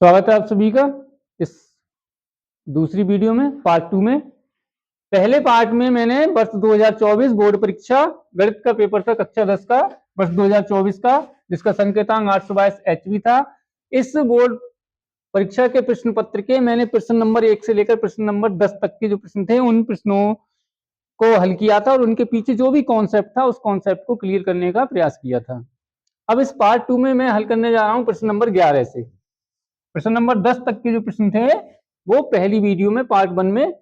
स्वागत है आप सभी का इस दूसरी वीडियो में, पार्ट 2 में। पहले पार्ट में मैंने वर्ष 2024 बोर्ड परीक्षा गणित का पेपर था, कक्षा 10 का, वर्ष 2024 का, जिसका संकेतांक 822 HB था। इस बोर्ड परीक्षा के प्रश्न पत्र के मैंने प्रश्न नंबर 1 से लेकर प्रश्न नंबर 10 तक के जो प्रश्न थे, उन प्रश्नों को हल किया था और उनके पीछे जो भी कॉन्सेप्ट था, उस कॉन्सेप्ट को क्लियर करने का प्रयास किया था। अब इस पार्ट 2 में मैं हल करने जा रहा हूं प्रश्न नंबर 11 से। प्रश्न नंबर 10 तक के जो प्रश्न थे वो पहली वीडियो में, पार्ट 1 में,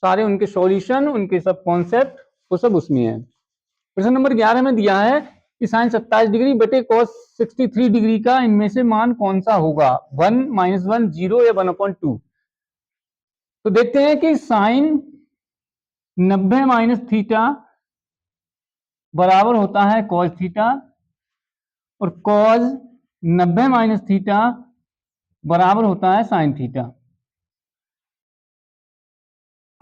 सारे उनके सॉल्यूशन, उनके सब कॉन्सेप्ट, वो सब उसमें है। प्रश्न नंबर 11 में दिया है कि साइन 27 डिग्री बटे cos 63 डिग्री का इनमें से मान कौन सा होगा, 1, -1, 0 या 1/2। तो देखते हैं कि साइन 90 माइनस थीटा बराबर होता है cos थीटा और cos 90 माइनस थीटा बराबर होता है साइन थीटा।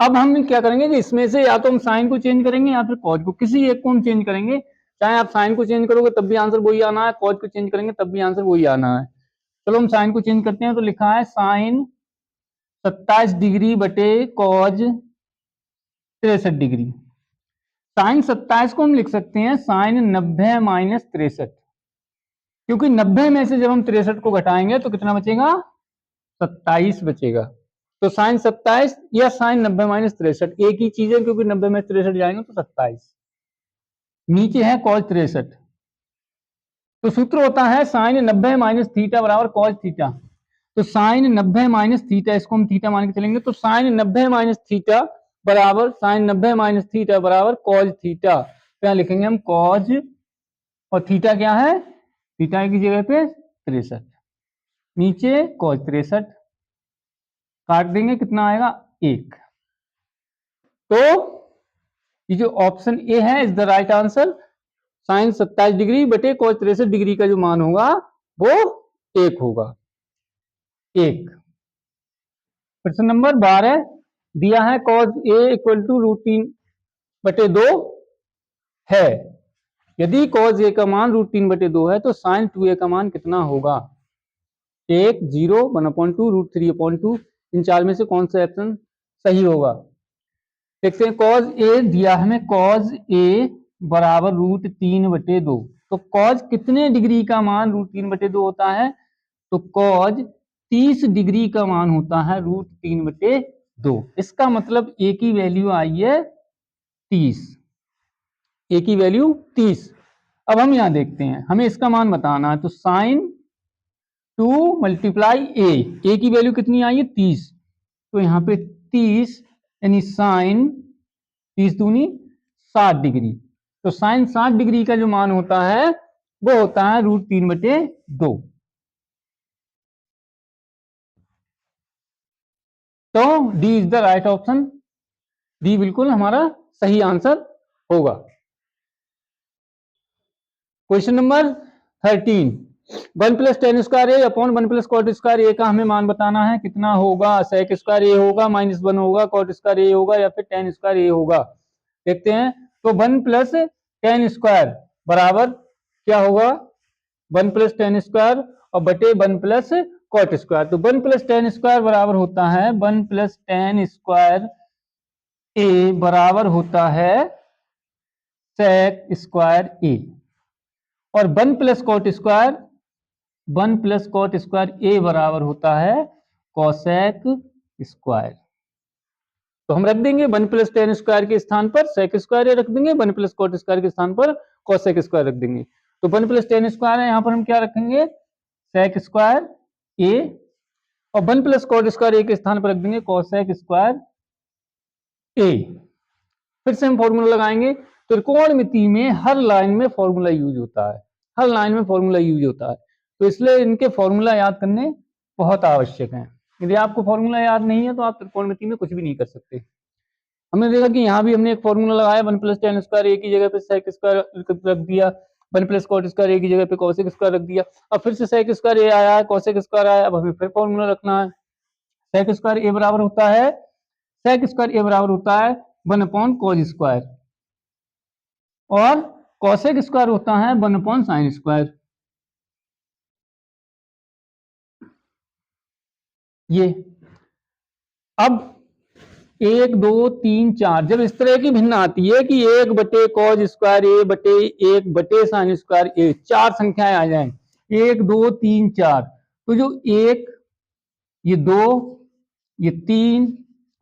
अब हम क्या करेंगे कि इसमें से या तो हम साइन को चेंज करेंगे या फिर कॉज को, किसी एक को हम चेंज करेंगे। चाहे आप साइन को चेंज करोगे तब भी आंसर वही आना है, कॉज को चेंज करेंगे तब भी आंसर वही आना है। चलो हम साइन को चेंज करते हैं। तो लिखा है साइन 27 डिग्री बटे कॉज 63 डिग्री। साइन 27 को हम लिख सकते हैं साइन 90 माइनस 63, क्योंकि 90 में से जब हम 63 को घटाएंगे तो कितना बचेगा, 27 बचेगा। तो साइन 27 या साइन 90 माइनस 63 एक ही चीज है, क्योंकि 90 में 63 जाएंगे तो 27। नीचे है कॉज 63। तो सूत्र होता है साइन 90 माइनस थीटा बराबर कॉज थीटा। तो साइन 90 माइनस थीटा, इसको हम थीटा मान के चलेंगे, तो साइन 90 माइनस थीटा बराबर साइन 90 माइनस थीटा बराबर कॉज थीटा। क्या लिखेंगे हम, कॉज, और थीटा क्या है, थीटा की जगह पे 63, नीचे कॉज 63, काट देंगे, कितना आएगा, 1। तो ये जो ऑप्शन ए है is the right answer. Sine 27 degree बटे कॉस 63 डिग्री का जो मान होगा वो 1 होगा, 1। प्रश्न नंबर 12 दिया है कॉस ए इक्वल टू √3/2 है। यदि कॉस ए का मान √3/2 है तो साइन 2a का मान कितना होगा, 1, 0, 1/2, √3/2। इन चार में से कौन सा ऑप्शन सही होगा। देखते हैं, कॉज ए दिया है हमें, कॉज ए बराबर √3/2। तो कॉज कितने डिग्री का मान √3/2 होता है, तो कॉज 30 डिग्री का मान होता है √3/2। इसका मतलब ए की वैल्यू आई है 30, ए की वैल्यू 30। अब हम यहां देखते हैं, हमें इसका मान बताना है। तो साइन 2 मल्टीप्लाई ए की वैल्यू कितनी आई है, 30। तो यहाँ पे 30 यानी साइन 30 दूनी 60 डिग्री। तो साइन 60 डिग्री का जो मान होता है वो होता है √3/2। तो D is the right option, D बिल्कुल हमारा सही आंसर होगा। क्वेश्चन नंबर 13, 1 + tan स्क्वायर ए अपॉन 1 + cot स्क्वायर ए का हमें मान बताना है, कितना होगा, sec स्क्वायर ए होगा, -1 होगा, cot स्क्वायर ए होगा, या फिर tan स्क्वायर ए होगा। देखते हैं। तो 1 + tan स्क्वायर बराबर क्या होगा, 1 + tan स्क्वायर और बटे 1 + cot स्क्वायर। तो 1 + tan स्क्वायर बराबर होता है 1 + tan स्क्वायर ए बराबर होता है sec स्क्वायर ए, और 1 + cot स्क्वायर, 1 + cot स्क्वायर ए बराबर होता है cosec स्क्वायर। तो हम रख देंगे 1 + tan स्क्वायर के स्थान पर sec स्क्वायर ए रख देंगे, 1 + cot स्क्वायर के स्थान पर cosec स्क्वायर रख देंगे। तो 1 + tan स्क्वायर है, यहाँ पर हम क्या रखेंगे, sec स्क्वायर ए, और 1 + cot स्क्वायर ए के स्थान पर रख देंगे cosec स्क्वायर ए। फिर से हम फॉर्मूला लगाएंगे। त्रिकोणमिति में हर लाइन में फॉर्मूला यूज होता है, हर लाइन में फॉर्मूला यूज होता है, तो इसलिए इनके फॉर्मूला याद करने बहुत आवश्यक हैं। यदि आपको फॉर्मूला याद नहीं है तो आप त्रिकोणमिति में कुछ भी नहीं कर सकते। हमने देखा कि यहाँ भी हमने एक फॉर्मूला लगाया, 1 + tan स्क्वायर ए की जगह पे sec स्क्वायर रख दिया, 1 + cot स्क्वायर ए की जगह पे cosec स्क्वायर रख दिया। अब फिर से sec स्क्वायर ए आया है, cosec स्क्वायर आया, अब हमें फिर फॉर्मूला रखना है। sec स्क्वायर ए बराबर होता है, sec स्क्वायर ए बराबर होता है 1/cos स्क्वायर, और cosec स्क्वायर होता है 1/sin स्क्वायर। ये अब 1 2 3 4 जब इस तरह की भिन्न आती है कि 1/cos²a/1/sin²a 4 संख्याएं आ जाएं 1 2 3 4 तो जो 1 ये 2 ये 3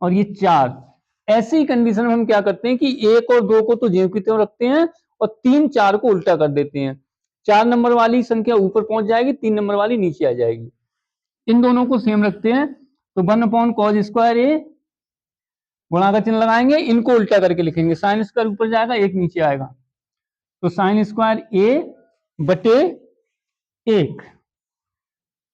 और ये 4 ऐसी कंडीशन में हम क्या करते हैं कि 1 और 2 को तो ज्यों की त्यों रखते हैं और 3 4 को उल्टा कर देते हैं। 4 नंबर वाली संख्या ऊपर पहुंच जाएगी, 3 नंबर वाली नीचे आ जाएगी। इन दोनों को सेम रखते हैं तो 1/cos²a गुणा का चिन्ह लगाएंगे, इनको उल्टा करके लिखेंगे, sin² ऊपर जाएगा 1 नीचे आएगा तो sin²a/1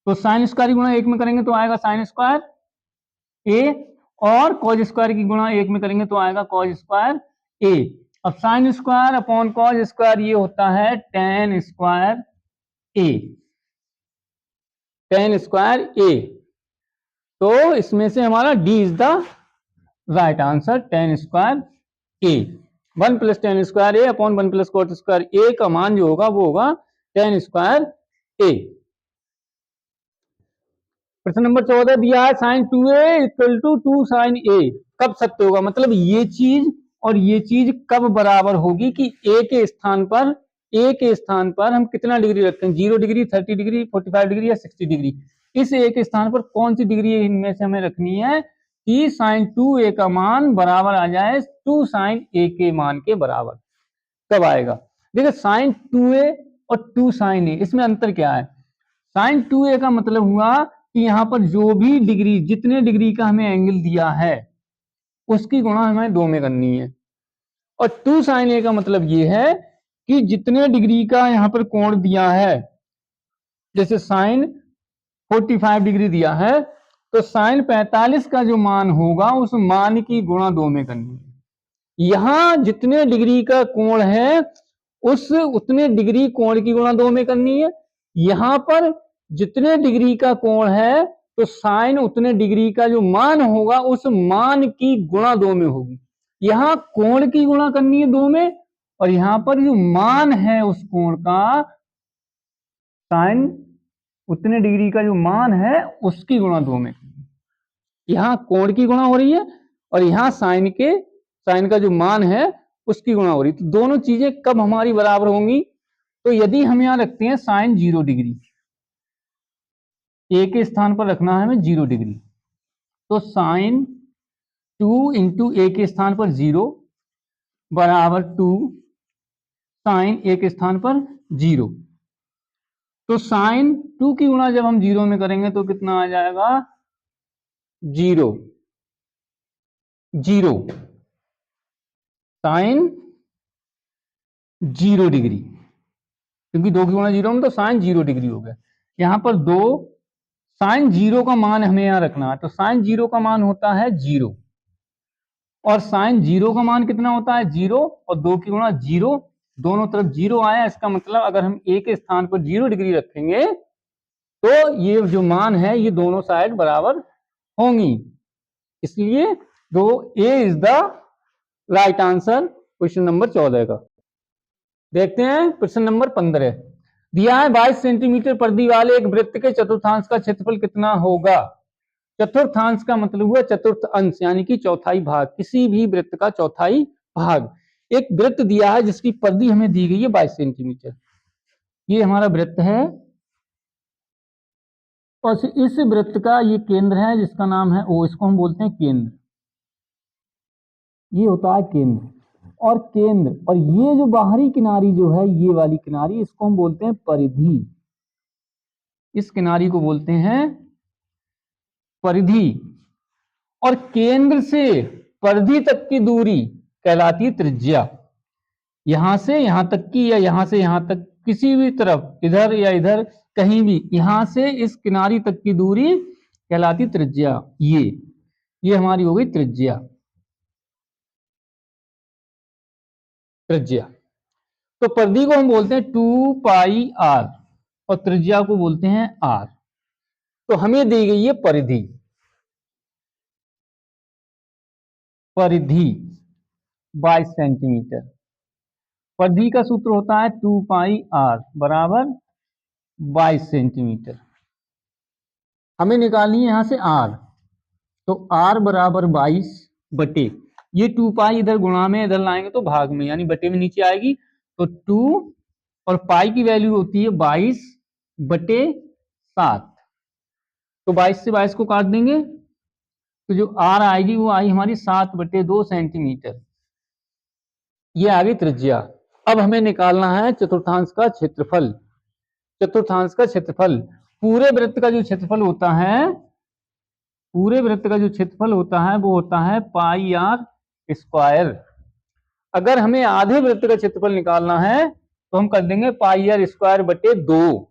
तो sin² गुणा 1 में करेंगे तो आएगा sin²a और cos² की गुणा 1 में करेंगे तो आएगा cos²a। अब sin²/cos² ये होता है tan²a तो इसमें से हमारा D is the right answer, tan²a। 1 + tan²a/1 + cos² का मान जो होगा वो होगा tan²a। प्रश्न नंबर 14 दिया है sin2a = 2 sin a कब सत्य होगा, मतलब ये चीज और ये चीज कब बराबर होगी कि a के स्थान पर हम कितना डिग्री रखते हैं, 0 डिग्री, 30 डिग्री, 45 डिग्री या 60 डिग्री। इस a के स्थान पर कौन सी डिग्री इनमें से हमें रखनी है कि sin2a का मान बराबर आ जाए 2 sin a के मान के बराबर। कब आएगा, देखिए sin2a और 2 sin a इसमें अंतर क्या है। sin2a का मतलब हुआ कि यहां पर जो भी डिग्री, जितने डिग्री का हमें एंगल दिया है उसकी गुणा हमें 2 में करनी है, और 2 sin a का मतलब ये है कि जितने डिग्री का यहां पर कोण दिया है, जैसे sin 45 डिग्री दिया है तो sin 45 का जो मान होगा उस मान की गुणा 2 में करनी है। यहां जितने डिग्री का कोण है उस उतने डिग्री कोण की गुणा 2 में करनी है। यहां पर जितने डिग्री का कोण है तो साइन उतने डिग्री का जो मान होगा उस मान की गुणा 2 में होगी। यहां कोण की गुणा करनी है 2 में और यहां पर जो मान है उस कोण का, साइन उतने डिग्री का जो मान है उसकी गुणा 2 में। यहां कोण की गुणा हो रही है और यहां साइन का जो मान है उसकी गुणा हो रही है। तो दोनों चीजें कब हमारी बराबर होंगी, तो यदि हम यहां रखते हैं साइन 0 डिग्री, ए के स्थान पर रखना है हमें 0 डिग्री, तो साइन 2 × ए के स्थान पर 0 बराबर 2 साइन ए के स्थान पर 0। तो साइन 2 की गुणा जब हम 0 में करेंगे तो कितना आ जाएगा 0 0 साइन 0 डिग्री, क्योंकि 2 की गुणा 0 में तो साइन 0 डिग्री हो गया। यहां पर 2 साइन 0 का मान हमें यहां रखना है, तो साइन 0 का मान होता है 0 और साइन 0 का मान कितना होता है 0 और 2 की गुणा 0, दोनों तरफ 0 आया। इसका मतलब अगर हम ए के स्थान पर 0 डिग्री रखेंगे तो ये जो मान है ये दोनों साइड बराबर होंगी, इसलिए दो A is the right answer question number 14 का। देखते हैं प्रश्न नंबर 15 दिया है 22 सेंटीमीटर परिधि वाले एक वृत्त के चतुर्थांश का क्षेत्रफल कितना होगा। चतुर्थांश का मतलब हुआ चतुर्थ अंश यानी कि चौथाई भाग, किसी भी वृत्त का चौथाई भाग। एक वृत्त दिया है जिसकी परिधि हमें दी गई है 22 सेंटीमीटर, ये हमारा वृत्त है और इस वृत्त का ये केंद्र है जिसका नाम है O, इसको हम बोलते हैं केंद्र, ये होता है केंद्र। और केंद्र और ये जो बाहरी किनारी जो है ये वाली किनारी, इसको हम बोलते हैं परिधि, इस किनारी को बोलते हैं परिधि। और केंद्र से परिधि तक की दूरी कहलाती है त्रिज्या। यहां से यहां तक की या यहां से यहां तक किसी भी तरफ, इधर या इधर कहीं भी, यहां से इस किनारी तक की दूरी कहलाती त्रिज्या। ये हमारी हो गई त्रिज्या, त्रिज्या। तो परिधि को हम बोलते हैं 2πr और त्रिज्या को बोलते हैं r। तो हमें दी गई है परिधि, परिधि 22 सेंटीमीटर। परिधि का सूत्र होता है 2πr बराबर 22 सेंटीमीटर। हमें निकालनी है यहाँ से r, तो r बराबर 22 बटे, ये 2 पाई इधर गुणा में इधर लाएंगे तो भाग में, यानी बटे में नीचे आएगी, तो 2 और पाई की वैल्यू होती है 22 बटे 7, तो 22 से 22 को काट देंगे, तो जो r आएगी वो आई हमारी 7 बटे 2 सेंटीमीटर। ये आ गई त्रिज्या। अब हमें निकालना है चतुर्थांश का क्षेत्रफल। चतुर्थांश का क्षेत्रफल, पूरे वृत्त का जो क्षेत्रफल होता है, पूरे वृत्त का जो क्षेत्रफल होता है वो होता है पाई आर स्क्वायर। अगर हमें आधे वृत्त का क्षेत्रफल निकालना है तो हम कर देंगे पाई आर स्क्वायर बटे 2।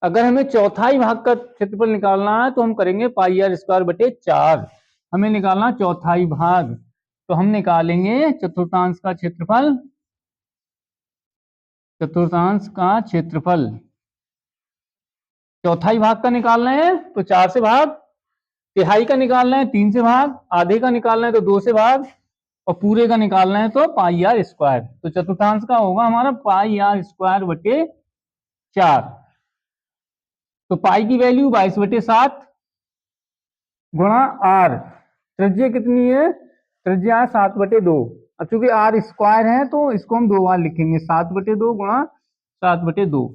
अगर हमें चौथाई भाग का क्षेत्रफल निकालना है तो हम करेंगे पाई आर स्क्वायर बटे 4। हमें निकालना चौथाई भाग, तो हम निकालेंगे चतुर्थांश का क्षेत्रफल, चतुर्थांश का क्षेत्रफल चौथाई भाग का निकालना है तो 4 से भाग, तिहाई का निकालना है 3 से भाग, आधे का निकालना है तो 2 से भाग, और पूरे का निकालना है तो पाई आर स्क्वायर। तो चतुर्थांश का होगा हमारा पाई आर स्क्वायर बटे 4। तो पाई की वैल्यू 22 बटे 7 गुणा आर, त्रिज्या कितनी है, त्रिज्या है 7 बटे 2। अब चूंकि आर स्क्वायर है तो इसको हम 2 बार लिखेंगे, 7 बटे 2 गुणा 7 बटे 2,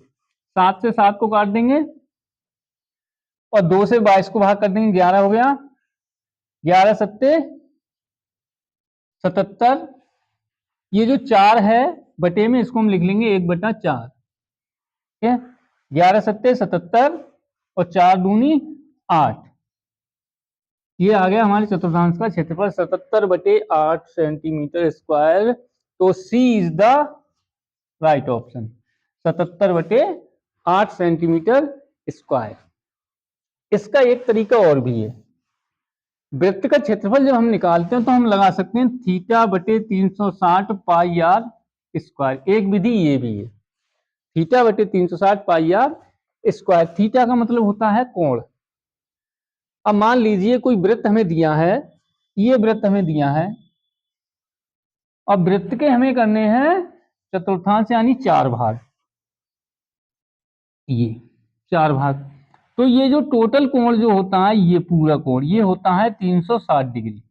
7 से 7 को काट देंगे और 2 से 22 को भाग कर देंगे, 11 हो गया, 11 सत्ते 77। ये जो 4 है बटे में, इसको हम लिख लेंगे 1 बटा 4, ठीक है, 11 सत्ते 77 और 4 दूनी 8। ये आ गया हमारे चतुर्थांश का क्षेत्रफल 77 बटे 8 सेंटीमीटर स्क्वायर। तो सी इज द राइट ऑप्शन, 77 बटे 8 सेंटीमीटर स्क्वायर। इसका एक तरीका और भी है, वृत्त का क्षेत्रफल जब हम निकालते हैं तो हम लगा सकते हैं थीटा बटे 360 पाई आर स्क्वायर। एक विधि ये भी है, थीटा बटे 360 पाई आर स्क्वायर। थीटा का मतलब होता है कोण। अब मान लीजिए कोई वृत्त हमें दिया है, ये वृत्त हमें दिया है, अब वृत्त के हमें करने हैं चतुर्थांश यानी 4 भाग, ये 4 भाग। तो ये जो टोटल कोण जो होता है, ये पूरा कोण ये होता है 360 डिग्री।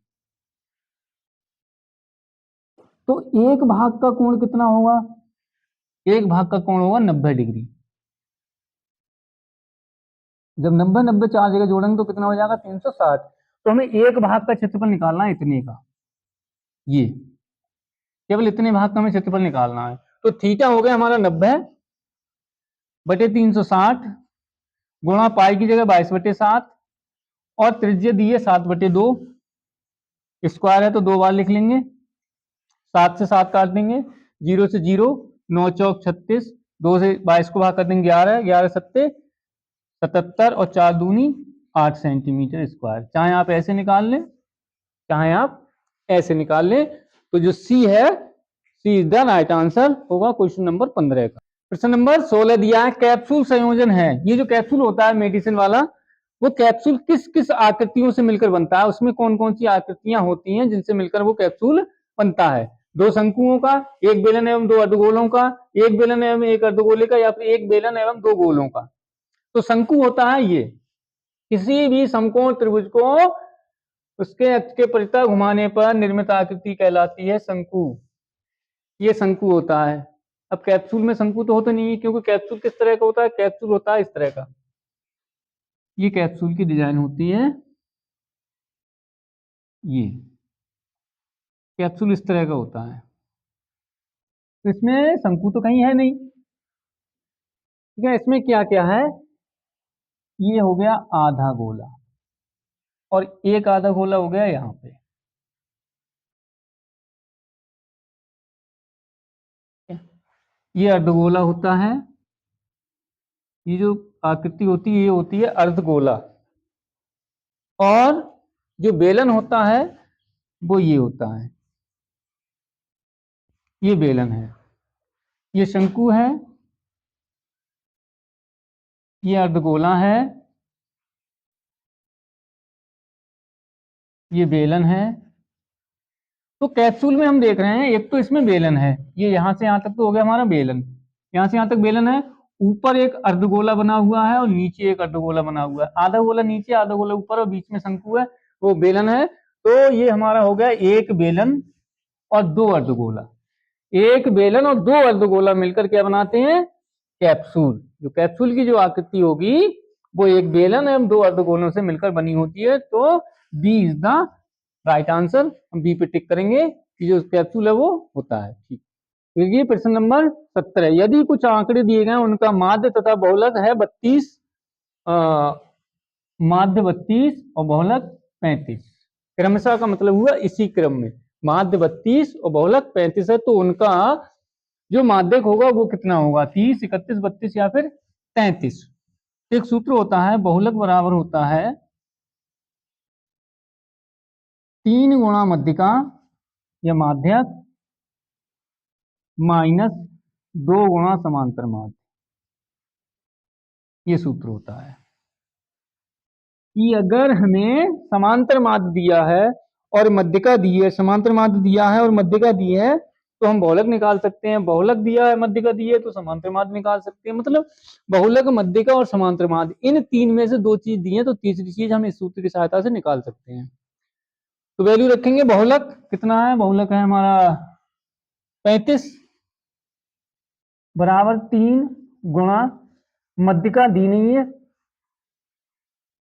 तो एक भाग का कोण कितना होगा, एक भाग का कोण होगा 90 डिग्री। जब 90 90 4 जगह जोड़ेंगे तो कितना हो जाएगा 360। तो हमें एक भाग का क्षेत्रफल निकालना है इतने का, ये केवल इतने भाग का हमें क्षेत्रफल निकालना है। तो थीटा हो गया हमारा 90 बटे 360 गुणा पाई की जगह 22 बटे 7 और त्रिज्या दी है 7 बटे 2, स्क्वायर है तो 2 बार लिख लेंगे, 7 से 7 काट देंगे, 0 से 0, 9 चौक 36, 2 से 22 को भाग कर देंगे 11, 11 सत्ते 77 और 4 दूनी 8 सेंटीमीटर स्क्वायर। चाहे आप ऐसे निकाल लें, चाहे आप ऐसे निकाल लें। तो जो सी है, सी इज द राइट आंसर होगा क्वेश्चन नंबर 15 का। प्रश्न नंबर 16 दिया है, कैप्सूल संयोजन है। ये जो कैप्सूल होता है मेडिसिन वाला, वो कैप्सूल किस किस आकृतियों से मिलकर बनता है, उसमें कौन कौन सी आकृतियां होती हैं जिनसे मिलकर वो कैप्सूल बनता है। 2 शंकुओं का, 1 बेलन एवं 2 अर्धगोलों का, 1 बेलन एवं 1 अर्धगोले का, या फिर 1 बेलन एवं 2 गोलों का। तो शंकु होता है ये, किसी भी समकोण त्रिभुज को उसके अक्ष के परितः घुमाने पर निर्मित आकृति कहलाती है शंकु। ये शंकु होता है। अब कैप्सूल में शंकु तो होता नहीं है, क्योंकि कैप्सूल किस तरह का होता है, कैप्सूल होता है इस तरह का, ये कैप्सूल की डिजाइन होती है, ये कैप्सूल इस तरह का होता है। तो इसमें शंकु तो कहीं है नहीं, ठीक है। इसमें क्या क्या है, ये हो गया आधा गोला और एक आधा गोला हो गया यहाँ पे, ये अर्धगोला होता है। ये जो आकृति होती है ये होती है अर्धगोला, और जो बेलन होता है वो ये होता है, ये बेलन है। ये शंकु है, ये अर्धगोला है, ये बेलन है। तो कैप्सूल में हम देख रहे हैं, एक तो इसमें बेलन है, ये यहां से यहां तक तो हो गया हमारा बेलन, यहां से यहां तक बेलन है, ऊपर एक अर्धगोला बना हुआ है और नीचे एक अर्धगोला बना हुआ है, आधा गोला नीचे आधा गोला ऊपर और बीच में शंकु है, वो बेलन है। तो ये हमारा हो गया एक बेलन और दो अर्धगोला। एक बेलन और दो अर्धगोला मिलकर क्या बनाते हैं? कैप्सूल। जो कैप्सूल की जो आकृति होगी वो एक बेलन एवं दो अर्धगोलों से मिलकर बनी होती है। तो B is the right answer. हम बी पे टिक करेंगे कि जो कैप्सूल है वो होता है। ठीक, देखिए प्रश्न नंबर 17। यदि कुछ आंकड़े दिए गए उनका माध्य तथा बहुलक है 32, माध्य 32 और बहुलक 35, क्रमशः का मतलब हुआ इसी क्रम में माध्य 32 और बहुलक 35 है, तो उनका जो माध्यक होगा वो कितना होगा? 30, 31, 32 या फिर 33। एक सूत्र होता है, बहुलक बराबर होता है 3 गुणा मध्यिका या माध्यक माइनस 2 गुणा समांतर माध्य। ये सूत्र होता है कि अगर हमें समांतर माध्य दिया है और मध्यिका दी है, समांतर माध्य दिया है और मध्यिका दी है, तो हम बहुलक निकाल सकते हैं। बहुलक दिया है, मध्यिका दी है, तो समांतर माध्य निकाल सकते हैं। मतलब बहुलक, मध्यिका और समांतर माध्य, इन तीन में से दो चीज दी है, तो तीसरी चीज हम इस सूत्र की सहायता से निकाल सकते हैं। तो वैल्यू रखेंगे, बहुलक कितना है? बहुलक है हमारा 35 बराबर 3 गुणा मध्यिका दी नहीं है,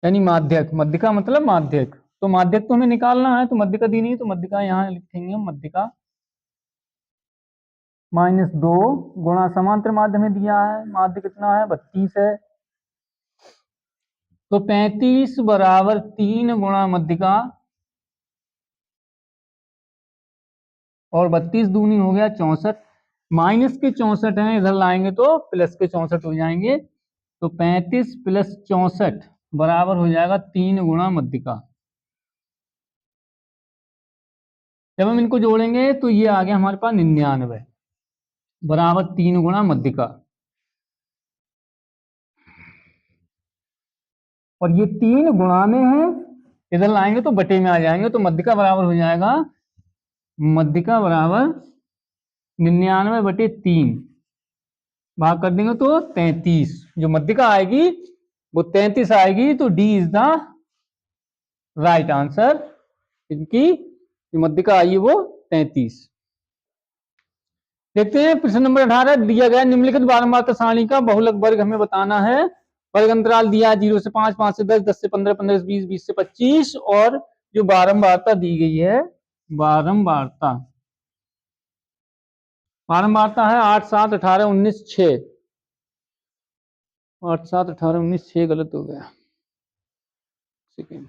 यानी माध्यक। मध्यिका मतलब माध्यक, तो माध्यक तो हमें निकालना है, तो मध्यिका दी नहीं है, तो मध्यिका यहाँ लिखेंगे हम, मध्यिका माइनस 2 गुणा समांतर माध्य में दिया है, माध्य कितना है? 32 है। तो 35 बराबर 3 गुणा मध्यिका और 32 दूनी हो गया 64, माइनस के 64 है, इधर लाएंगे तो प्लस के 64 हो जाएंगे। तो 35 प्लस 64 बराबर हो जाएगा 3 गुणा मध्यिका। जब हम इनको जोड़ेंगे तो ये आ गया हमारे पास 99 बराबर 3 गुणा मध्यिका, और ये 3 गुणा में है, इधर लाएंगे तो बटे में आ जाएंगे। तो मध्यिका बराबर हो जाएगा, मध्यिका बराबर 99/3 भाग कर देंगे तो 33। जो मध्यिका आएगी वो 33 आएगी। तो D is the right answer. इनकी जो मध्यिका आई है वो 33। देखते हैं प्रश्न नंबर 18। दिया गया निम्नलिखित बारंबारता सारणी का बहुलक वर्ग हमें बताना है। वर्ग अंतराल दिया है 0 से 5, 5 से 10, 10 से 15, 15 से 20, 20 से 25, और जो बारंबारता दी गई है, बारंबारता है 8, 7, 18, 19, 6। 8, 7, 18, 19, 6 गलत हो गया, सेकेंड।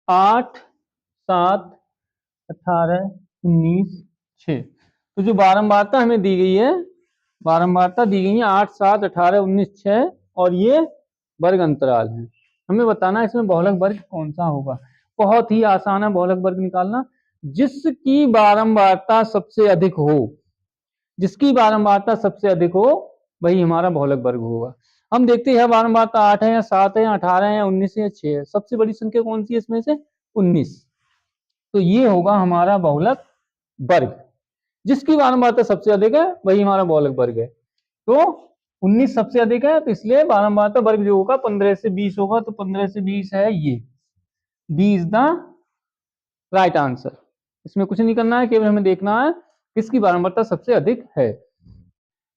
8, 7, 18, 19, 6। तो जो बारंबारता हमें दी गई है, बारंबारता दी गई है 8, 7, 18, 19, 6, और ये वर्ग अंतराल है। हमें बताना है इसमें बहुलक वर्ग कौन सा होगा। बहुत ही आसान है बहुलक वर्ग निकालना। जिसकी बारंबारता सबसे अधिक हो, जिसकी बारंबारता सबसे अधिक हो, वही हमारा बहुलक वर्ग होगा। हम देखते हैं बारंबारता 8 है या 7 है या 18 है या 19 है या 6 है। सबसे बड़ी संख्या कौन सी है इसमें से? 19। तो ये होगा हमारा बहुलक वर्ग। जिसकी बारंबारता सबसे अधिक है वही हमारा बहुलक वर्ग है। तो 19 सबसे अधिक है, तो इसलिए बारंबारता वर्ग जो होगा 15 से 20 होगा। तो 15 से 20 है ये, B is the right answer. इसमें कुछ नहीं करना है, केवल हमें देखना है किसकी बारंबारता सबसे अधिक है।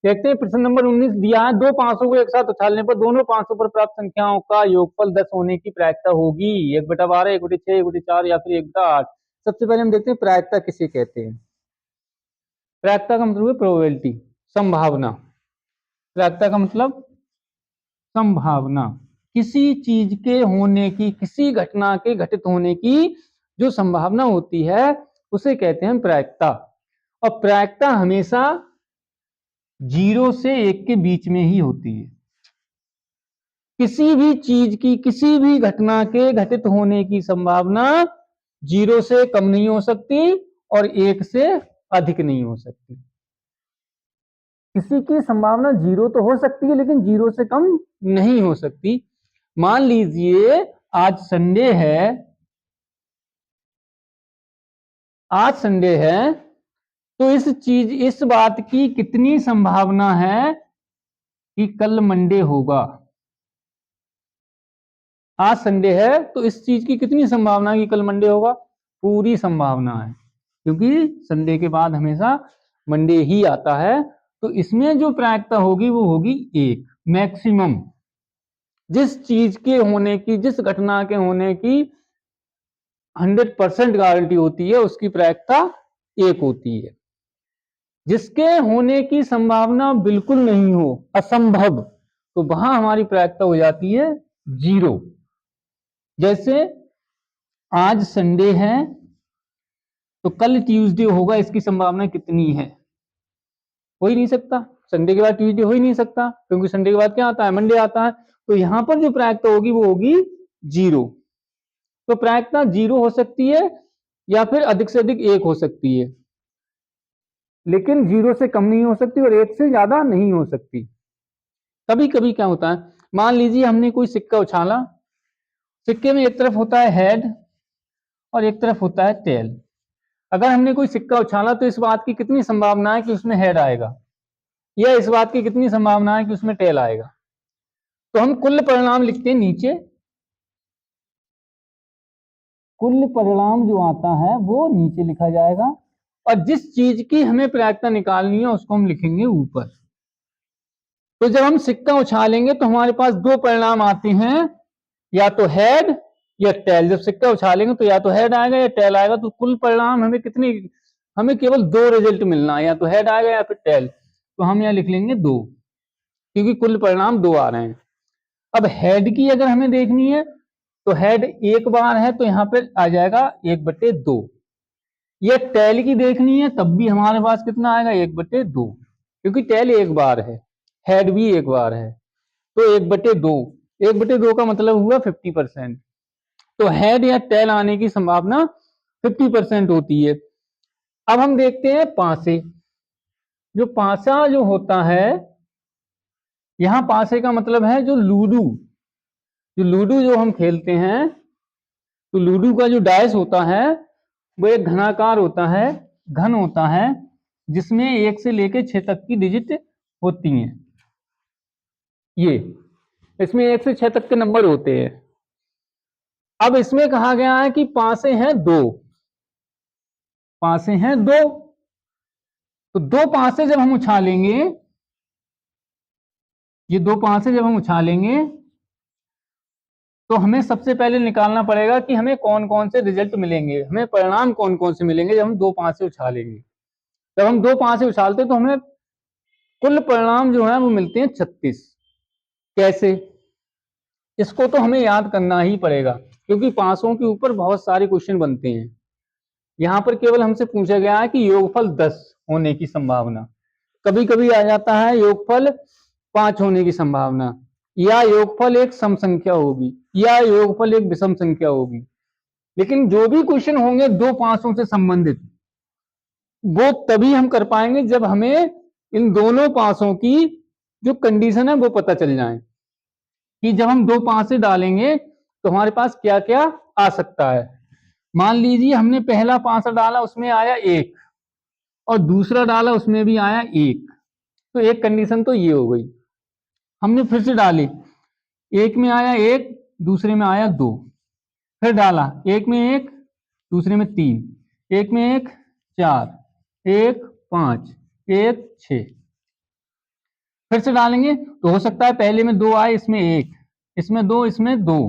देखते हैं प्रश्न नंबर 19। दिया है दो 500 को एक साथ उछालने पर दोनों 500 पर प्राप्त संख्याओं का योगफल 10 होने की प्रायिकता होगी। 1/12, 1/6, 1/4 या फिर 1/8। सबसे पहले हम देखते हैं प्रायिकता किसे कहते हैं। प्रायिकता का मतलब है प्रोबेबिलिटी, संभावना। प्रायिकता का मतलब संभावना, किसी चीज के होने की, किसी घटना के घटित होने की जो संभावना होती है उसे कहते हैं प्रायिकता। और प्रायिकता हमेशा 0 से 1 के बीच में ही होती है। किसी भी चीज की, किसी भी घटना के घटित होने की संभावना 0 से कम नहीं हो सकती और 1 से अधिक नहीं हो सकती। किसी की संभावना 0 तो हो सकती है लेकिन 0 से कम नहीं हो सकती। मान लीजिए आज संडे है, आज संडे है, तो इस बात की कितनी संभावना है कि कल मंडे होगा। आज संडे है तो इस चीज की कितनी संभावना है कि कल मंडे होगा। पूरी संभावना है, क्योंकि संडे के बाद हमेशा मंडे ही आता है। तो इसमें जो प्रायिकता होगी वो होगी 1 मैक्सिमम। जिस चीज के होने की, जिस घटना के होने की 100% गारंटी होती है उसकी प्रायिकता 1 होती है। जिसके होने की संभावना बिल्कुल नहीं हो, असंभव, तो वहां हमारी प्रायिकता हो जाती है 0। जैसे आज संडे है तो कल ट्यूसडे होगा, इसकी संभावना कितनी है। हो ही नहीं सकता, संडे के बाद ट्यूसडे हो ही नहीं सकता, क्योंकि संडे के बाद क्या आता है, मंडे आता है। तो यहां पर जो प्रायिकता होगी वो होगी 0। तो प्रायिकता 0 हो सकती है या फिर अधिक से अधिक 1 हो सकती है, लेकिन 0 से कम नहीं हो सकती और 1 से ज्यादा नहीं हो सकती। कभी कभी क्या होता है, मान लीजिए हमने कोई सिक्का उछाला, सिक्के में एक तरफ होता है हेड और एक तरफ होता है टेल। अगर हमने कोई सिक्का उछाला तो इस बात की कितनी संभावना है कि उसमें हेड आएगा, या इस बात की कितनी संभावना है कि उसमें टेल आएगा। तो हम कुल परिणाम लिखते हैं नीचे, कुल परिणाम जो आता है वो नीचे लिखा जाएगा, और जिस चीज की हमें प्रायिकता निकालनी है उसको हम लिखेंगे ऊपर। तो जब हम सिक्का उछालेंगे तो हमारे पास 2 परिणाम आते हैं, या तो हेड या टेल। जब सिक्का उछालेंगे तो या तो हेड आएगा या टेल आएगा। तो कुल परिणाम हमें केवल 2 रिजल्ट मिलना है, या तो हेड आएगा या फिर टेल। तो हम यहाँ लिख लेंगे 2, क्योंकि कुल परिणाम 2 आ रहे हैं। अब हेड की अगर हमें देखनी है तो हेड 1 बार है तो यहाँ पे आ जाएगा 1/2। ये टेल की देखनी है तब भी हमारे पास कितना आएगा, 1/2, क्योंकि टेल 1 बार है, हेड भी 1 बार है। तो 1/2, 1/2 का मतलब हुआ 50%। तो हेड या टेल आने की संभावना 50% होती है। अब हम देखते हैं पासे। जो पासा जो होता है, यहां पासे का मतलब है जो लूडो जो हम खेलते हैं, तो लूडो का जो डाइस होता है वो एक घनाकार होता है, घन होता है, जिसमें 1 से लेकर 6 तक की डिजिट होती हैं। ये इसमें 1 से 6 तक के नंबर होते हैं। अब इसमें कहा गया है कि पासे हैं 2, पासे हैं 2। तो 2 पासे जब हम उछालेंगे, ये 2 पासे जब हम उछालेंगे तो हमें सबसे पहले निकालना पड़ेगा कि हमें कौन कौन से रिजल्ट मिलेंगे, हमें परिणाम कौन कौन से मिलेंगे जब हम 2 पासे उछालेंगे। जब हम 2 पासे उछालते तो हमें कुल परिणाम जो है वो मिलते हैं 36। कैसे, इसको तो हमें याद करना ही पड़ेगा, क्योंकि पासों के ऊपर बहुत सारे क्वेश्चन बनते हैं। यहां पर केवल हमसे पूछा गया है कि योगफल 10 होने की संभावना, कभी कभी आ जाता है योगफल 5 होने की संभावना, या योगफल एक सम संख्या होगी, या योगफल एक विषम संख्या होगी। लेकिन जो भी क्वेश्चन होंगे 2 पासों से संबंधित, वो तभी हम कर पाएंगे जब हमें इन दोनों पासों की जो कंडीशन है वो पता चल जाए, कि जब हम 2 पासे डालेंगे तो हमारे पास क्या क्या आ सकता है। मान लीजिए हमने पहला पासा डाला, उसमें आया 1, और दूसरा डाला उसमें भी आया 1। तो एक कंडीशन तो ये हो गई। हमने फिर से डाली, एक में आया 1, दूसरे में आया 2, फिर डाला, एक में 1, दूसरे में 3, एक में 1 4, एक 5, एक 6। फिर से डालेंगे तो हो सकता है पहले में 2 आए, इसमें 1, इसमें 2, इसमें 2,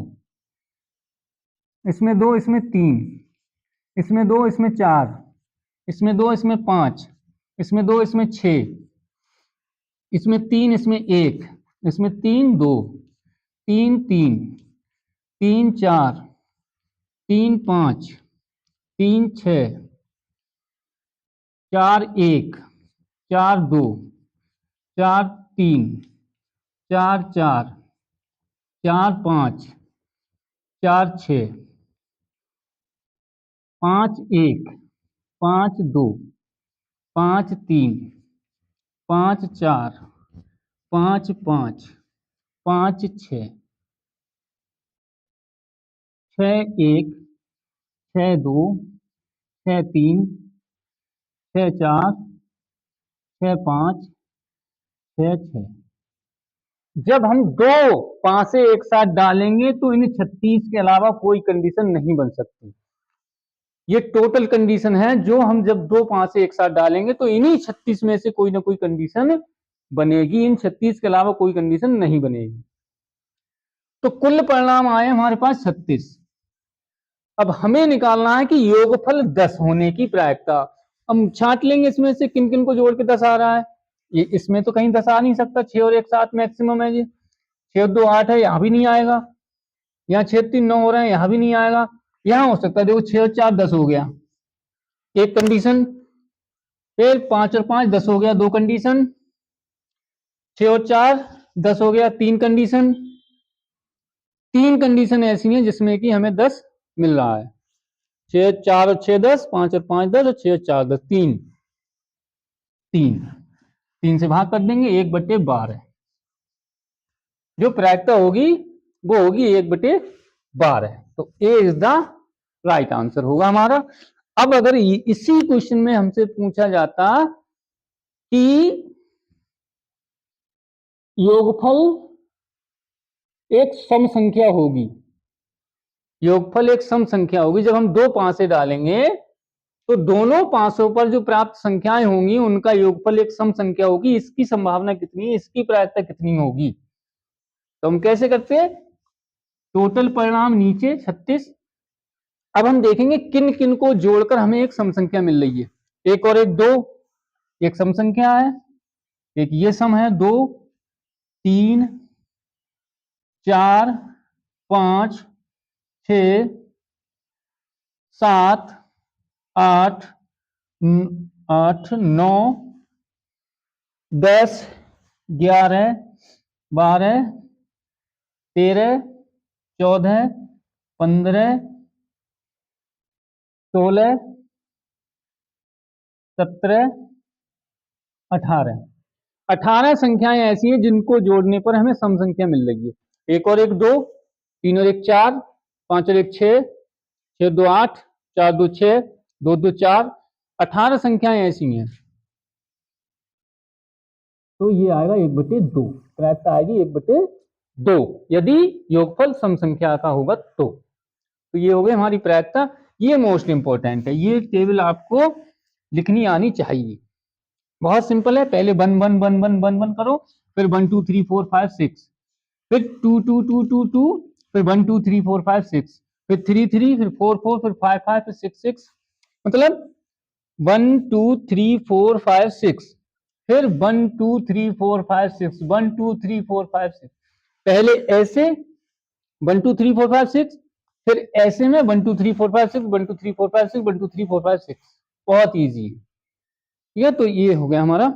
इसमें 2, इसमें 3, इसमें 2, इसमें 4, इसमें 2, इसमें 5, इसमें 2, इसमें 6, इसमें 3, इसमें 1, इसमें 3 2, 3 3, 3 4, 3 5, 3 6, 4 1, 4 2, 4 3, 4 4, 4 5, 4 6, 5 1, 5 2, 5 3, 5 4, 5 5, 5 6, 6 1, 6 2, 6 3, 6 4 6 5 6 6। जब हम दो पांचे एक साथ डालेंगे तो इन 36 के अलावा कोई कंडीशन नहीं बन सकती। ये टोटल कंडीशन है, जो हम जब दो पांचे एक साथ डालेंगे तो इन्हीं 36 में से कोई ना कोई कंडीशन बनेगी, इन 36 के अलावा कोई कंडीशन नहीं बनेगी। तो कुल परिणाम आए हमारे पास 36। अब हमें निकालना है कि योगफल 10 होने की प्रायिकता। हम छांट लेंगे इसमें से किन किन को जोड़ के 10 आ रहा है। ये इसमें तो कहीं 10 आ नहीं सकता, 6 और 1 7 मैक्सिमम है जी। 6 और 2 8 है, यहां भी नहीं आएगा। यहाँ 6 3 9 हो रहे हैं, यहां भी नहीं आएगा। यहां हो सकता है, देखो 6 और 4 10 हो गया, एक कंडीशन। फिर 5 और 5 10 हो गया, दो कंडीशन। 6 और 4 10 हो गया, तीन कंडीशन। तीन कंडीशन ऐसी हैं जिसमें कि हमें 10 मिल रहा है। 6 4 और 6 10, 5 और 5 10 और 6 और 4 10, तीन तीन तीन से भाग कर देंगे, 1/12। जो प्रायिकता होगी वो होगी 1/12। तो ए इज द राइट आंसर होगा हमारा। अब अगर इसी क्वेश्चन में हमसे पूछा जाता कि योगफल एक सम संख्या होगी, योगफल एक सम संख्या होगी, जब हम दो पांचे डालेंगे तो दोनों पांचों पर जो प्राप्त संख्याएं होंगी उनका योगफल एक सम संख्या होगी, इसकी संभावना कितनी है, इसकी प्रायिकता कितनी होगी। तो हम कैसे करते हैं, टोटल परिणाम नीचे 36। अब हम देखेंगे किन किन को जोड़कर हमें एक सम संख्या मिल रही है। एक और एक दो, एक सम संख्या है। एक ये सम है, 2 3 4 5 6 7 8 8 9 10 11 12 13 14 15 16 17 18। 18 संख्याएं ऐसी हैं जिनको जोड़ने पर हमें सम संख्या मिल रही है। एक और एक 2, 3 और एक 4, 5 और एक 6, 6 2 8, 4 2 6, 2 2 4। 18 संख्याएं ऐसी हैं, तो ये आएगा 1/2, प्रायिकता आएगी 1/2 यदि योगफल सम संख्या का होगा तो ये हो गई हमारी प्रायिकता। ये मोस्ट इंपॉर्टेंट है, ये टेबल आपको लिखनी आनी चाहिए। बहुत सिंपल है, पहले 1 1 1 1 1 1 करो, फिर 1 2 3 4 5 6, फिर 2 2 2 2 2, फिर 1 2 3 4 5 6, फिर 3 3, फिर 4 4, फिर 5 5, फिर 6 6। मतलब 1 2 3 4 5 6, फिर 1 2 3 4 5 6, 1 2 3 4 5 6। पहले ऐसे 1 2 3 4 5 6, फिर ऐसे में 1 2 3 4 5 6, 1 2 3 4 5 6, 1 2 3 4 5 6। बहुत इजी है, ठीक है। तो ये हो गया हमारा।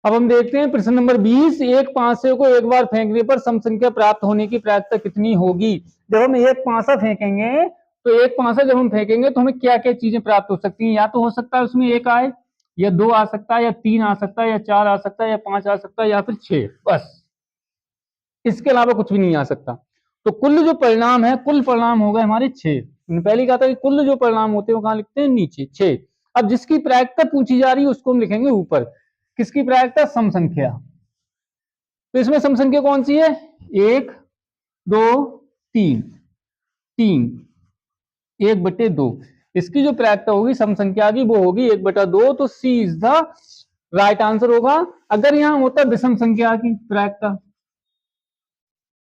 अब हम देखते हैं प्रश्न नंबर 20। एक पांसे को एक बार फेंकने पर सम संख्या प्राप्त होने की प्रायिकता कितनी होगी। जब हम एक पांसा फेंकेंगे तो एक पांसा जब हम फेंकेंगे तो हमें क्या क्या चीजें प्राप्त हो सकती हैं। या तो हो सकता है उसमें 1 आए, या 2 आ सकता है, या 3 आ सकता है, या 4 आ सकता है, या 5 आ सकता है, या फिर 6, बस इसके अलावा कुछ भी नहीं आ सकता। तो कुल जो परिणाम है, कुल परिणाम हो गए हमारे 6। पहले कहा था कि कुल जो परिणाम होते हैं वो कहां लिखते हैं, नीचे 6। अब जिसकी प्रायिकता पूछी जा रही है उसको हम लिखेंगे ऊपर। किसकी प्रायिकता, सम संख्या। तो इसमें सम संख्या कौन सी है, 1 2 3, 3 1/2। इसकी जो प्रायिकता होगी सम संख्या की वो होगी 1/2। तो सी इज द राइट आंसर होगा। अगर यहां होता विषम संख्या की प्रायिकता,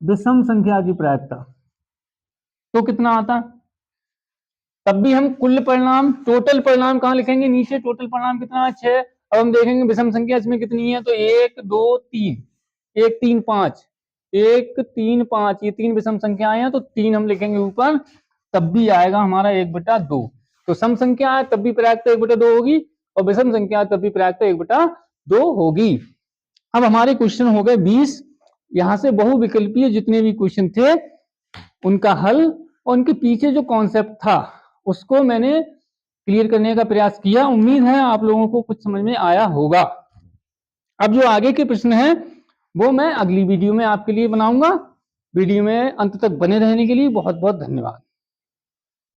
विषम संख्या की प्रायिकता, तो कितना आता, तब भी हम कुल परिणाम, टोटल परिणाम कहां लिखेंगे, नीचे। टोटल परिणाम कितना है, 6। अब हम देखेंगे विषम संख्या इसमें कितनी है, तो 1 2 3, 1 3 5, 1 3 5, ये 3 विषम संख्याएं हैं, तो 3 हम लिखेंगे ऊपर, तब भी आएगा हमारा 1/2। तो सम संख्या है तब भी प्रायिकता 1/2 होगी, और विषम संख्या तब भी प्रायिकता 1/2 होगी। अब हमारे क्वेश्चन हो गए 20। यहां से बहुविकल्पीय जितने भी क्वेश्चन थे उनका हल और उनके पीछे जो कॉन्सेप्ट था उसको मैंने क्लियर करने का प्रयास किया। उम्मीद है आप लोगों को कुछ समझ में आया होगा। अब जो आगे के प्रश्न हैं वो मैं अगली वीडियो में आपके लिए बनाऊंगा। वीडियो में अंत तक बने रहने के लिए बहुत बहुत धन्यवाद।